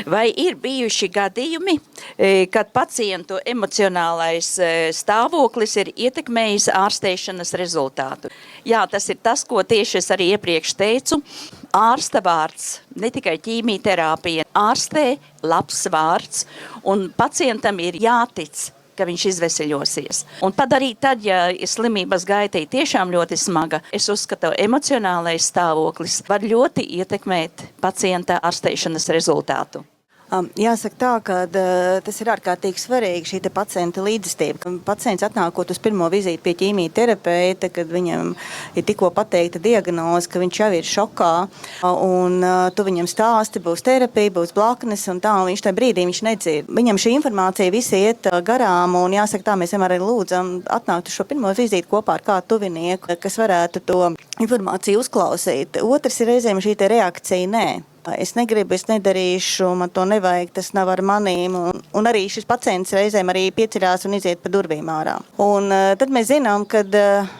Vai ir bijuši gadījumi, kad pacientu emocionālais stāvoklis ir ietekmējis ārstēšanas rezultātu? Jā, tas ir tas, ko tieši es arī iepriekš teicu. Ārsta vārds, ne tikai ķīmijterapija, ārstē labs vārds, un pacientam ir jātic, ka viņš izveseļosies. Un pat arī tad, ja slimības gaita ir tiešām ļoti smaga, es uzskatu, emocionālais stāvoklis var ļoti ietekmēt pacienta ārstēšanas rezultātu. Jāsaka tā, ka tas ir ārkārtīgi svarīgi, šī pacienta līdzjūtība. Pacients atnākot uz pirmo vizīti pie ķīmijterapeita, kad viņam ir tikko pateikta diagnoze, ka viņš jau ir šokā, un tu viņam stāsti, būs terapija, būs blaknes, un tā, un viņš tajā brīdī viņš nedzird. Viņam šī informācija visi iet garām, un jāsaka tā, mēs vienmēr lūdzam atnākt uz šo pirmo vizīti kopā ar kādu tuvinieku, kas varētu to informāciju uzklausīt. Otrs ir reizēm šī reakcija nē. Es negribu, es nedarīšu, man to nevajag, tas nav ar manīm. Un arī šis pacients reizēm arī pieceļās un iziet pa durvīm ārā. Un tad mēs zinām, ka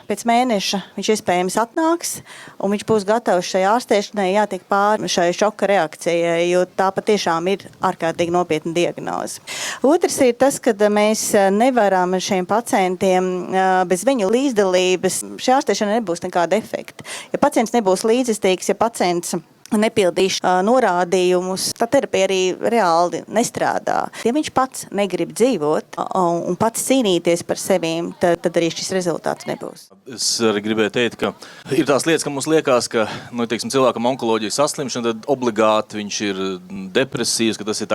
pēc mēneša viņš iespējams atnāks, un viņš būs gatavs šai ārstēšanai jātiek pāri šai šoka reakcijai, jo tā patiešām ir ārkārtīgi nopietna diagnoze. Otrs ir tas, ka mēs nevaram šiem pacientiem bez viņu līdzdalības, šī ārstēšana nebūs nekāda efekta. Ja pacients nebūs līdzjūtīgs, ja pacients nepildīs norādījumus, tā terapija arī reāli nestrādā. Ja viņš pats negrib dzīvot un pats cīnīties par sevīm, tad arī šis rezultāts nebūs. Es arī gribēju teikt, ka ir tās lietas, ka mums liekas, ka cilvēkam onkoloģija saslimšana, tad obligāti viņš ir depresīvs, ka tas ir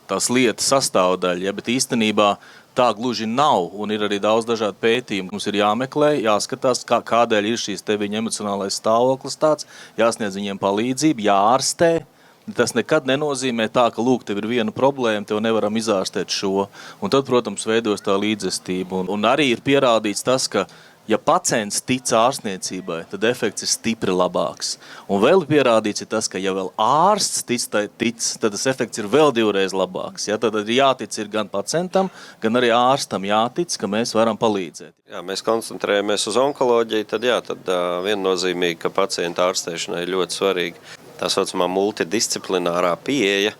tās lietas sastāvdaļa, ja, bet īstenībā tā gluži nav, un ir arī daudz dažādu pētījumu. Mums ir jāmeklē, jāskatās, kādēļ ir šīs viņa emocionālais stāvoklis tāds, jāsniedz viņiem palīdzību, jāārstē. Tas nekad nenozīmē tā, ka lūk, tev ir viena problēma, tev nevaram izārstēt šo. Un tad, protams, veidos tā līdzestība. Un arī ir pierādīts tas, ka ja pacients tic ārstniecībai, tad efekts ir stipri labāks. Un vēl pierādīts ir tas, ka ja vēl ārsts tic, tad tas efekts ir vēl divreiz labāks. Ja? Tad jātic ir gan pacientam, gan arī ārstam jātic, ka mēs varam palīdzēt. Jā, mēs koncentrējamies uz onkoloģiju, tad viennozīmīgi, ka pacienta ārstēšanai ir ļoti svarīga tā saucamā multidisciplinārā pieeja,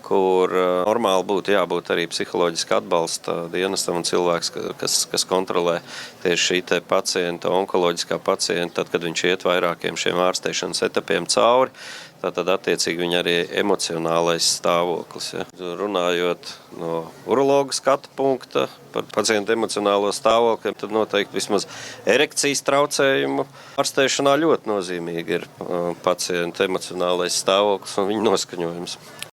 kur normāli būtu jābūt arī psiholoģiska atbalsta dienestam un cilvēks, kas kontrolē tieši šī pacienta, onkoloģiskā pacienta, tad, kad viņš iet vairākiem šiem ārstēšanas etapiem cauri, tad attiecīgi viņa arī emocionālais stāvoklis. Ja. Runājot no urologa skatu punkta par pacienta emocionālo stāvokli, tad noteikti vismaz erekcijas traucējumu ārstēšanā ļoti nozīmīgi ir pacienta emocionālais stāvoklis un viņa noskaņojums.